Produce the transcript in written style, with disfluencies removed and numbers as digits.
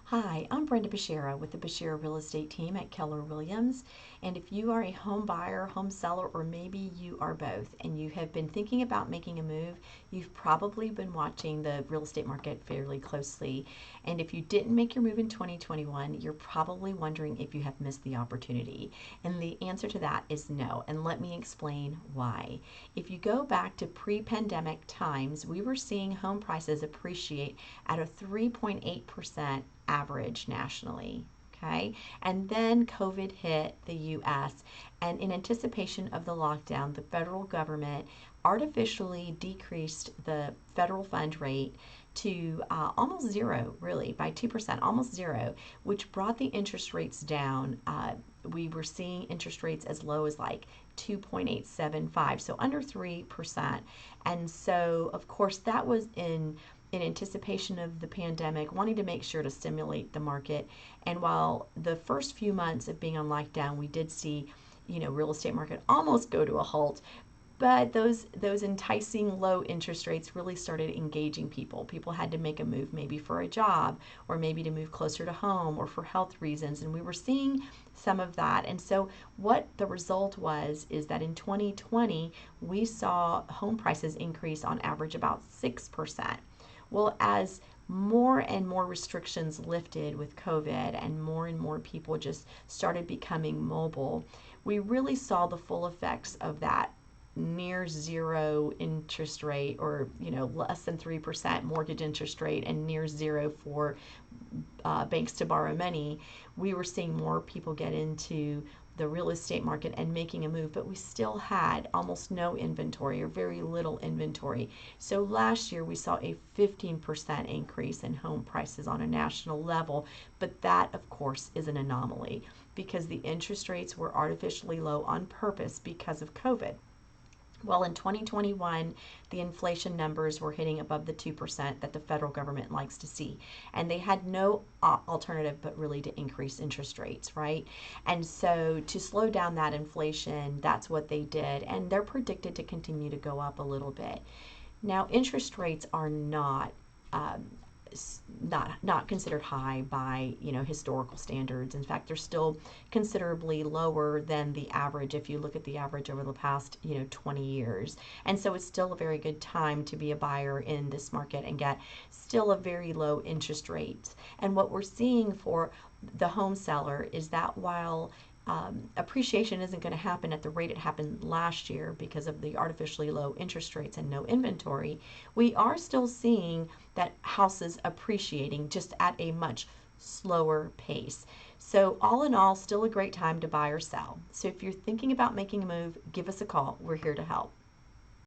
Hi, I'm Brenda Bashira with the Bashira Real Estate Team at Keller Williams. And if you are a home buyer, home seller, or maybe you are both, and you have been thinking about making a move, you've probably been watching the real estate market fairly closely. And if you didn't make your move in 2021, you're probably wondering if you have missed the opportunity. And the answer to that is no. And let me explain why. If you go back to pre-pandemic times, we were seeing home prices appreciate at a 3.8% average nationally. Okay, and then COVID hit the US, and in anticipation of the lockdown, the federal government artificially decreased the federal fund rate to almost zero, really, by 2%, almost zero, which brought the interest rates down. We were seeing interest rates as low as like 2.875, so under 3%. And so, of course, that was in anticipation of the pandemic, wanting to make sure to stimulate the market. And while the first few months of being on lockdown, we did see, real estate market almost go to a halt. But those enticing low interest rates really started engaging people. People had to make a move, maybe for a job, or maybe to move closer to home, or for health reasons. And we were seeing some of that. And so what the result was is that in 2020, we saw home prices increase on average about 6%. Well, as more and more restrictions lifted with COVID and more people just started becoming mobile, we really saw the full effects of that near zero interest rate, or less than 3% mortgage interest rate, and near zero for banks to borrow money. We were seeing more people get into the real estate market and making a move, but we still had almost no inventory, or very little inventory. So last year we saw a 15% increase in home prices on a national level, but that of course is an anomaly because the interest rates were artificially low on purpose because of COVID. Well, in 2021, the inflation numbers were hitting above the 2% that the federal government likes to see. And they had no alternative but really to increase interest rates, right? And so to slow down that inflation, that's what they did. And they're predicted to continue to go up a little bit. Now, interest rates are um, not considered high by historical standards. In fact, they're still considerably lower than the average if you look at the average over the past 20 years. And so it's still a very good time to be a buyer in this market and get still a very low interest rate. And what we're seeing for the home seller is that while appreciation isn't going to happen at the rate it happened last year because of the artificially low interest rates and no inventory, we are still seeing that houses appreciating just at a much slower pace. So all in all, still a great time to buy or sell. So if you're thinking about making a move, give us a call. We're here to help.